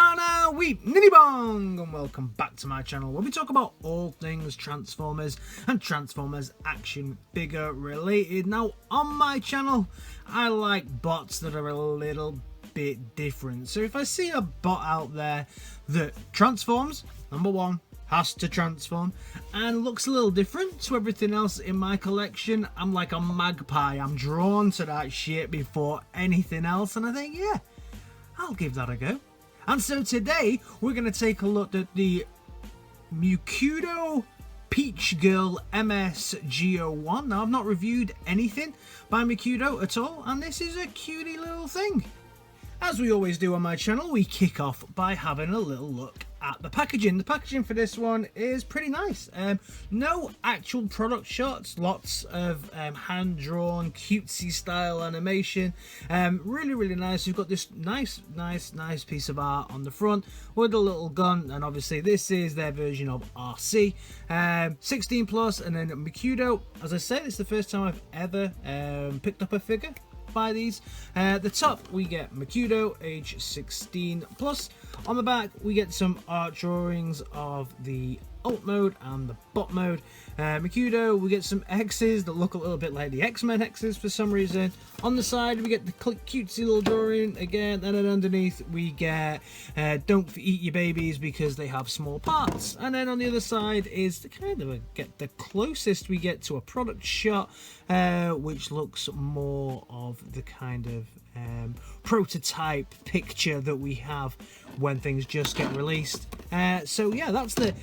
Nana Weep Niddy Bong, and welcome back to my channel where we talk about all things Transformers and Transformers action figure related. Now on my channel I like bots that are a little bit different, so if I see a bot out there that transforms, number one, has to transform and looks a little different to everything else in my collection, I'm like a magpie, I'm drawn to that shit before anything else, and I think, yeah, I'll give that a go. And so today we're going to take a look at the Mukudo Peach Girl MS-G01. Now I've not reviewed anything by Mukudo at all, and this is a cutie little thing. As we always do on my channel, we kick off by having a little look at the packaging. The packaging for this one is pretty nice. No actual product shots, lots of hand-drawn cutesy style animation. Really nice. You've got this nice piece of art on the front with a little gun, and obviously this is their version of Arcee, 16 plus, and then Mukudo. As I say, this is the first time I've ever picked up a figure by these. The top we get Mukudo, age 16 plus. On the back we get some art drawings of the alt mode and the bot mode. Mukudo, we get some X's that look a little bit like the X-Men X's for some reason. On the side we get the cutesy little drawing again, and then underneath we get don't eat your babies because they have small parts. And then on the other side is the kind of the closest we get to a product shot, which looks more of the kind of prototype picture that we have when things just get released. So yeah, that's the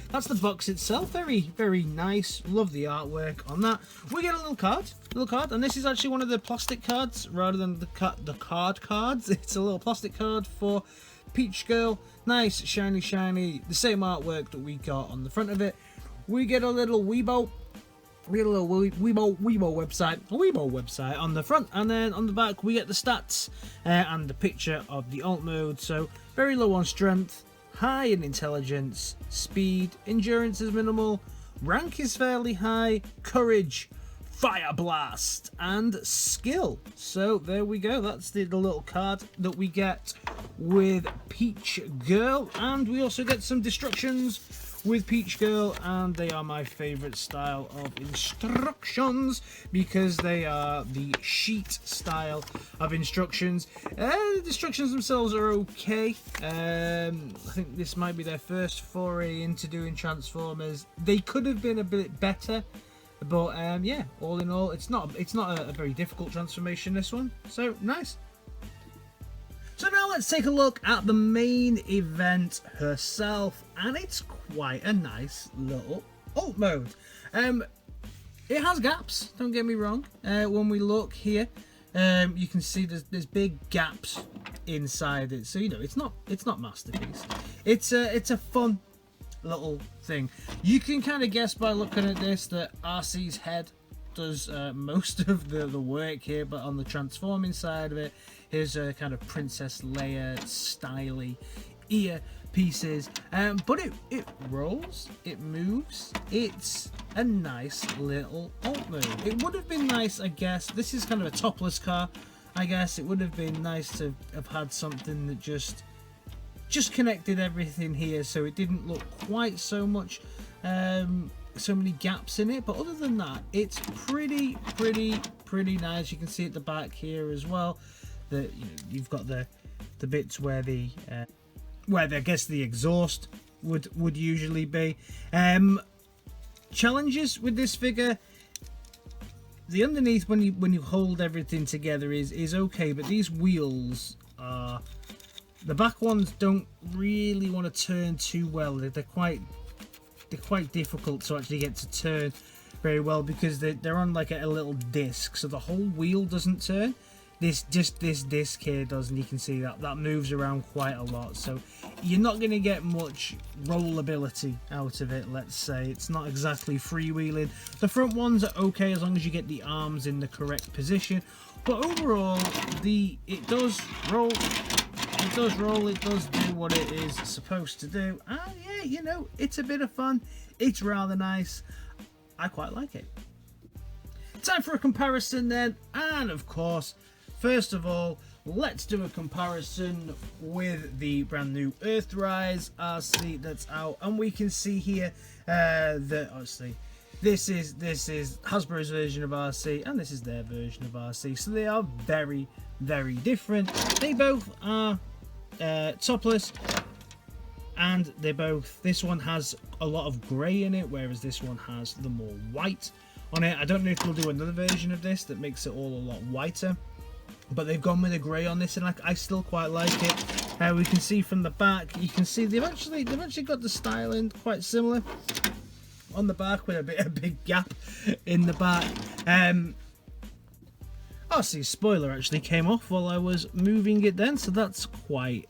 box itself. Very nice. Love the artwork on that. We get a little card, and this is actually one of the plastic cards rather than the card cards. It's a little plastic card for Peach Girl. Nice, shiny, the same artwork that we got on the front of it. We get a little Weibo. We get a little Weibo website on the front, and then on the back we get the stats and the picture of the alt mode. So very low on strength, high in intelligence, speed, endurance is minimal, rank is fairly high, courage, fire blast, and skill. So there we go, that's the little card that we get with Peach Girl, and we also get some destructions with Peach Girl, and they are my favourite style of instructions because they are the sheet style of instructions. The instructions themselves are okay. I think this might be their first foray into doing Transformers. They could have been a bit better, but yeah, all in all, it's not a very difficult transformation, this one, so nice. So now let's take a look at the main event herself, and it's quite a nice little alt mode. It has gaps, don't get me wrong. When we look here, you can see there's big gaps inside it, so you know it's not masterpiece. It's a fun little thing. You can kind of guess by looking at this that Arcee's head does most of the work here, but on the transforming side of it, here's a kind of Princess Leia styly ear pieces, but it rolls, it moves, it's a nice little alt mode. It would have been nice, I guess, this is kind of a topless car, I guess it would have been nice to have had something that just connected everything here, so it didn't look quite so much so many gaps in it, but other than that, it's pretty nice. You can see at the back here as well that you've got the bits where I guess the exhaust would usually be. Challenges with this figure: the underneath when you hold everything together is okay, but these wheels are, the back ones don't really want to turn too well. They're quite difficult to actually get to turn very well because they're on like a little disc, so the whole wheel doesn't turn. This disc here does, and you can see that moves around quite a lot, so you're not going to get much rollability out of it. Let's say it's not exactly freewheeling. The front ones are okay as long as you get the arms in the correct position, but overall it does roll, it does do what it is supposed to do, and yeah, it's a bit of fun, it's rather nice, I quite like it. Time for a comparison then, and of course, first of all, let's do a comparison with the brand new Earthrise Arcee that's out, and we can see here that obviously this is Hasbro's version of Arcee and this is their version of Arcee, so they are very, very different. They both are topless, and this one has a lot of grey in it, whereas this one has the more white on it. I don't know if they'll do another version of this that makes it all a lot whiter, but they've gone with a grey on this, and I still quite like it. We can see from the back, you can see they've actually got the styling quite similar on the back, with a big gap in the back. Arcee's spoiler actually came off while I was moving it then, so that's quite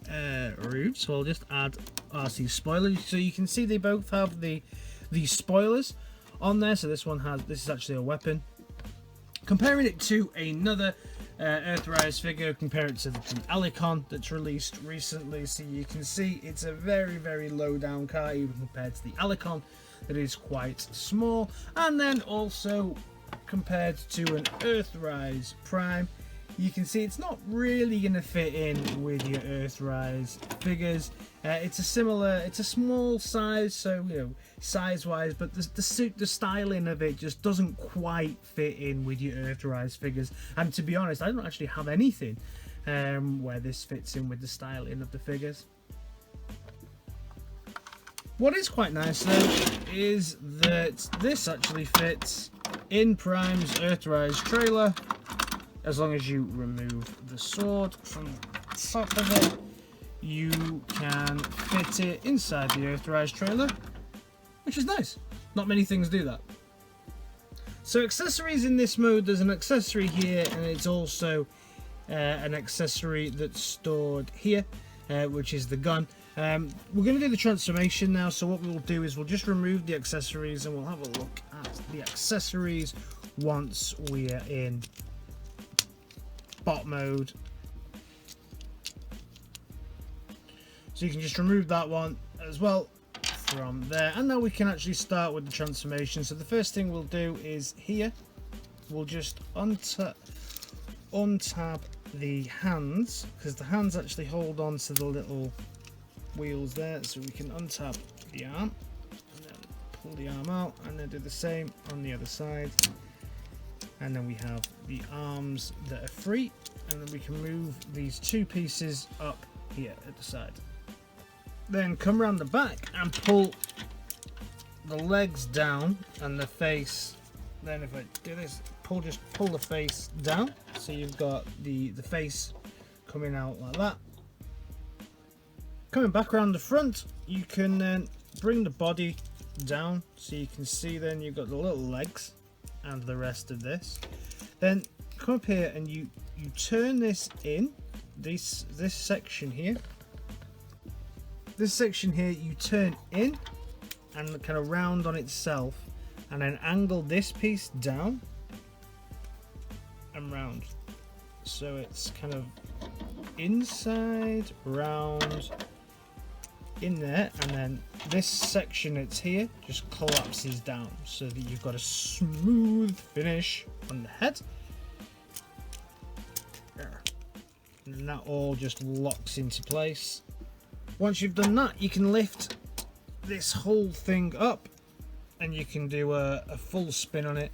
rude. So I'll just add Arcee's spoiler, so you can see they both have the spoilers on there. So this is actually a weapon. Comparing it to another Earthrise figure, compare it to the Alicon that's released recently, so you can see it's a very, very low down car even compared to the Alicon that is quite small. And then also compared to an Earthrise Prime, you can see it's not really going to fit in with your Earthrise figures. It's a small size, so you know, size wise, but the styling of it just doesn't quite fit in with your Earthrise figures. And to be honest, I don't actually have anything where this fits in with the styling of the figures. What is quite nice though is that this actually fits in Prime's Earthrise trailer, as long as you remove the sword from the top of it. You can fit it inside the Earthrise trailer, which is nice. Not many things do that. So accessories in this mode, there's an accessory here, and it's also an accessory that's stored here, which is the gun. We're going to do the transformation now, so what we'll do is we'll just remove the accessories and we'll have a look at the accessories once we are in bot mode. So you can just remove that one as well from there, and now we can actually start with the transformation. So the first thing we'll do is here we'll just untab the hands, because the hands actually hold on to the little wheels there, so we can untap the arm and then pull the arm out, and then do the same on the other side. And then we have the arms that are free, and then we can move these two pieces up here at the side. Then come around the back and pull the legs down and the face. Then if I do this, just pull the face down, so you've got the face coming out like that. Coming back around the front, you can then bring the body down, so you can see then you've got the little legs and the rest of this. Then come up here and you turn this in, this section here. This section here you turn in and kind of round on itself, and then angle this piece down and round, so it's kind of inside, round, in there, and then this section that's here just collapses down, so that you've got a smooth finish on the head, and that all just locks into place. Once you've done that, you can lift this whole thing up and you can do a full spin on it.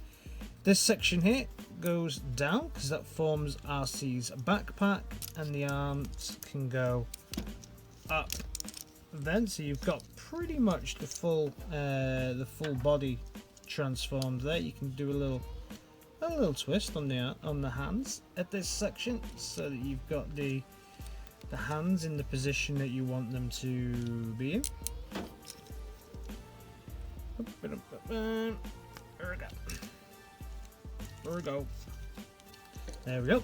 This section here goes down because that forms Arcee's backpack, and the arms can go up then, so you've got pretty much the full body transformed there. You can do a little twist on the hands at this section, so that you've got the hands in the position that you want them to be in. There we go. There we go.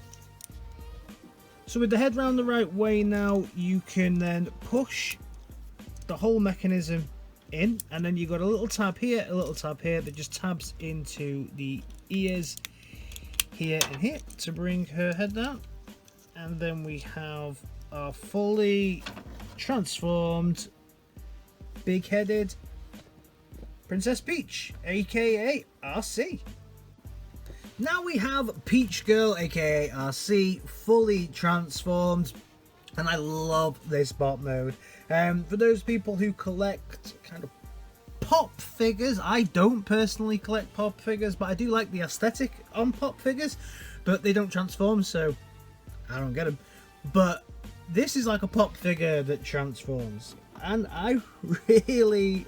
So with the head round the right way now, you can then push the whole mechanism in, and then you've got a little tab here, a little tab here that just tabs into the ears here and here to bring her head down. And then we have our fully transformed big-headed Princess Peach, aka Arcee. Now we have Peach Girl, aka Arcee, fully transformed, and I love this bot mode. For those people who collect kind of pop figures, I don't personally collect pop figures, but I do like the aesthetic on pop figures, but they don't transform, so I don't get them. But this is like a pop figure that transforms, and I really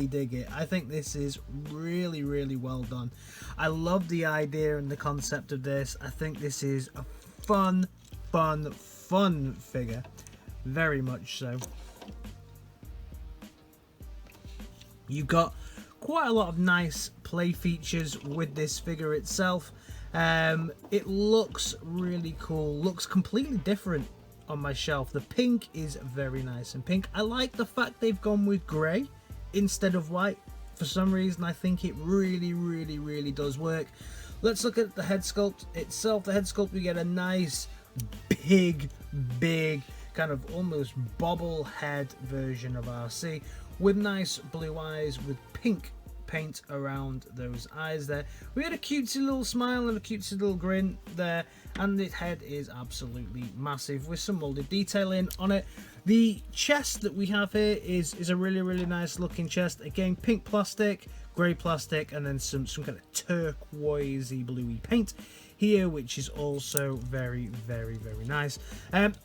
dig it. I think this is really well done. I love the idea and the concept of this. I think this is a fun figure, very much so. You've got quite a lot of nice play features with this figure itself. It looks really cool, looks completely different on my shelf. The pink is very nice and pink. I like the fact they've gone with grey instead of white. For some reason I think it really does work. Let's look at the head sculpt itself. The head sculpt, we get a nice big kind of almost bobblehead version of Arcee with nice blue eyes with pink paint around those eyes there. We had a cutesy little smile and a cutesy little grin there, and the head is absolutely massive with some molded detailing on it. The chest that we have here is a really nice looking chest. Again, pink plastic, grey plastic, and then some kind of turquoisey bluey paint here, which is also very nice.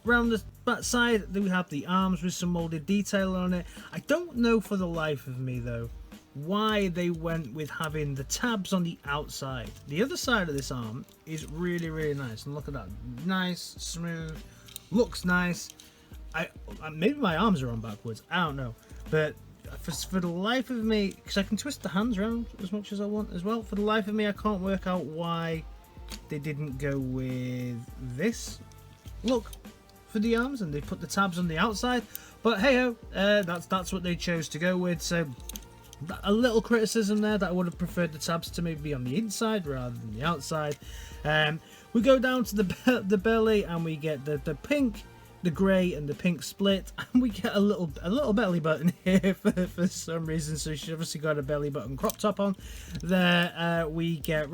Around the back side, we have the arms with some molded detail on it. I don't know for the life of me though why they went with having the tabs on the outside. The other side of this arm is really nice, and look at that, nice, smooth, looks nice. Maybe my arms are on backwards, I don't know, but for the life of me, because I can twist the hands around as much as I want as well, for the life of me I can't work out why they didn't go with this look for the arms and they put the tabs on the outside. But hey ho, that's what they chose to go with. So a little criticism there, that I would have preferred the tabs to maybe be on the inside rather than the outside. We go down to the belly, and we get the pink, the grey and the pink split, and we get a little belly button here for some reason. So she's obviously got a belly button crop top on there. We get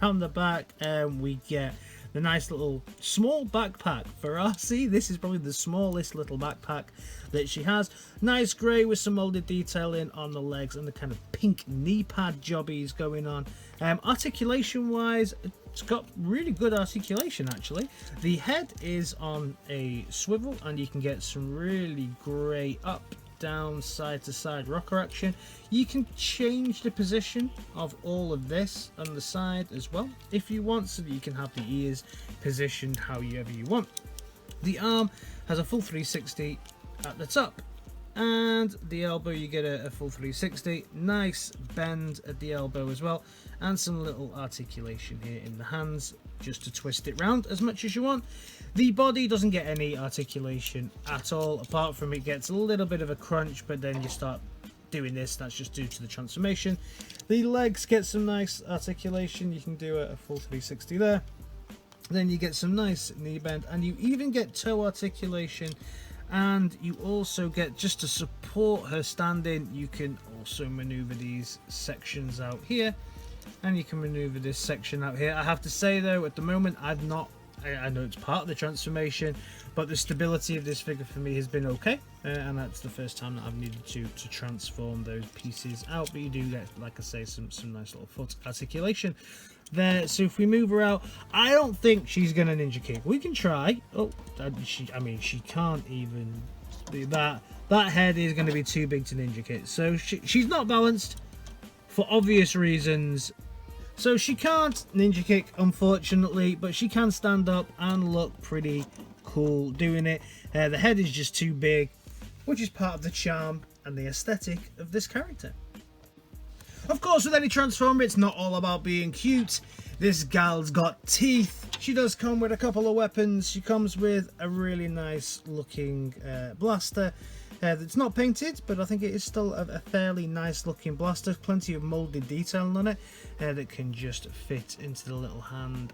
round the back, and we get the nice little small backpack for Arcee. This is probably the smallest little backpack that she has. Nice grey with some molded detailing on the legs and the kind of pink knee pad jobbies going on. Articulation wise, it's got really good articulation actually. The head is on a swivel, and you can get some really great up, down, side to side rocker action. You can change the position of all of this on the side as well if you want, so that you can have the ears positioned however you want. The arm has a full 360 at the top, and the elbow you get a full 360. Nice bend at the elbow as well, and some little articulation here in the hands just to twist it round as much as you want. The body doesn't get any articulation at all, apart from it gets a little bit of a crunch, but then you start doing this, that's just due to the transformation. The legs get some nice articulation, you can do a full 360 there. Then you get some nice knee bend, and you even get toe articulation, and you also get, just to support her standing, you can also maneuver these sections out here, and you can maneuver this section out here. I have to say though, at the moment I know it's part of the transformation, but the stability of this figure for me has been okay, and that's the first time that I've needed to transform those pieces out. But you do get, like I say, some nice little foot articulation there. So if we move her out, I don't think she's gonna ninja kick. We can try. Oh, she can't even do that. That head is going to be too big to ninja kick. So she's not balanced for obvious reasons. So she can't ninja kick, unfortunately, but she can stand up and look pretty cool doing it. The head is just too big, which is part of the charm and the aesthetic of this character. Of course, with any Transformer, it's not all about being cute. This gal's got teeth. She does come with a couple of weapons. She comes with a really nice looking blaster. It's not painted, but I think it is still a fairly nice looking blaster. Plenty of molded detailing on it that can just fit into the little hand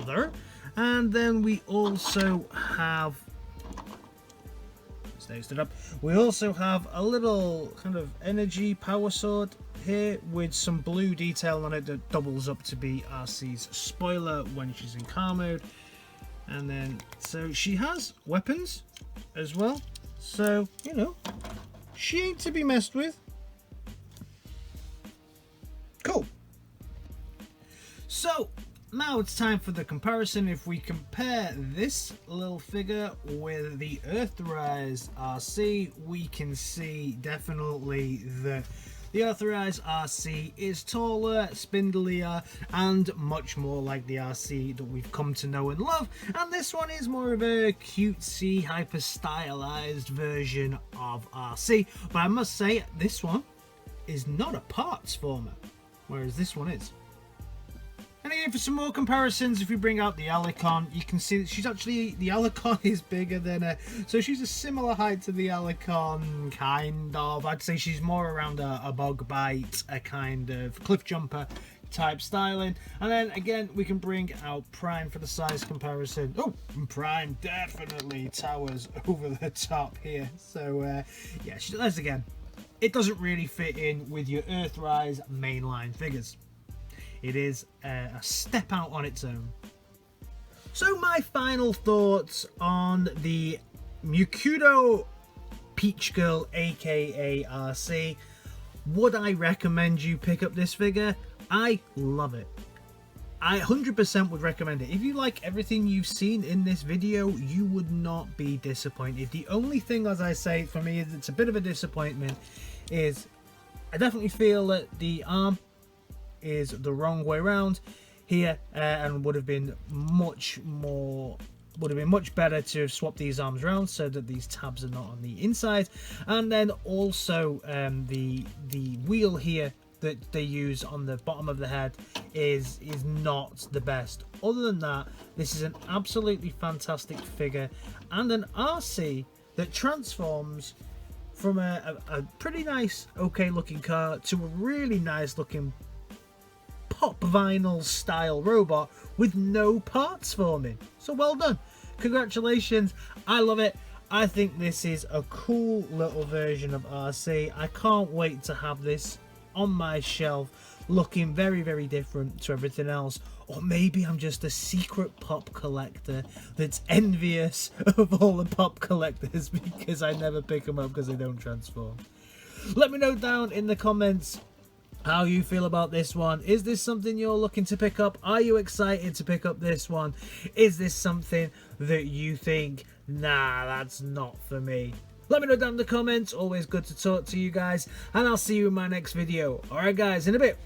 there. And then we also have, we also have a little kind of energy power sword here with some blue detail on it that doubles up to be Arcee's spoiler when she's in car mode. And then, so she has weapons as well. So, you know, she ain't to be messed with. Cool. So, now it's time for the comparison. If we compare this little figure with the Earthrise Arcee, we can see definitely that the Earthrise Arcee is taller, spindlier, and much more like the Arcee that we've come to know and love. And this one is more of a cutesy, hyper-stylized version of Arcee. But I must say, this one is not a parts former, whereas this one is. And again, for some more comparisons, if we bring out the Alicon, you can see that she's actually, the Alicon is bigger than her. So she's a similar height to the Alicon, kind of. I'd say she's more around a bug bite, a kind of cliff jumper type styling. And then again, we can bring out Prime for the size comparison. Oh, Prime definitely towers over the top here. So yeah, that's again, it doesn't really fit in with your Earthrise mainline figures. It is a step out on its own. So my final thoughts on the Mukudo Peach Girl, aka Arcee. Would I recommend you pick up this figure? I love it. I 100% would recommend it. If you like everything you've seen in this video, you would not be disappointed. The only thing, as I say, for me, is it's a bit of a disappointment, is I definitely feel that the arm is the wrong way around here, and would have been much better to have swapped these arms around so that these tabs are not on the inside. And then also the wheel here that they use on the bottom of the head is not the best. Other than that, this is an absolutely fantastic figure and an Arcee that transforms from a pretty nice, okay looking car to a really nice looking pop vinyl style robot with no parts forming. So well done, congratulations. I love it. I think this is a cool little version of Arcee. I can't wait to have this on my shelf looking very, very different to everything else. Or maybe I'm just a secret pop collector that's envious of all the pop collectors because I never pick them up because they don't transform. Let me know down in the comments how you feel about this one. Is this something you're looking to pick up? Are you excited to pick up this one? Is this something that you think, nah, that's not for me? Let me know down in the comments. Always good to talk to you guys, and I'll see you in my next video. Alright guys, in a bit.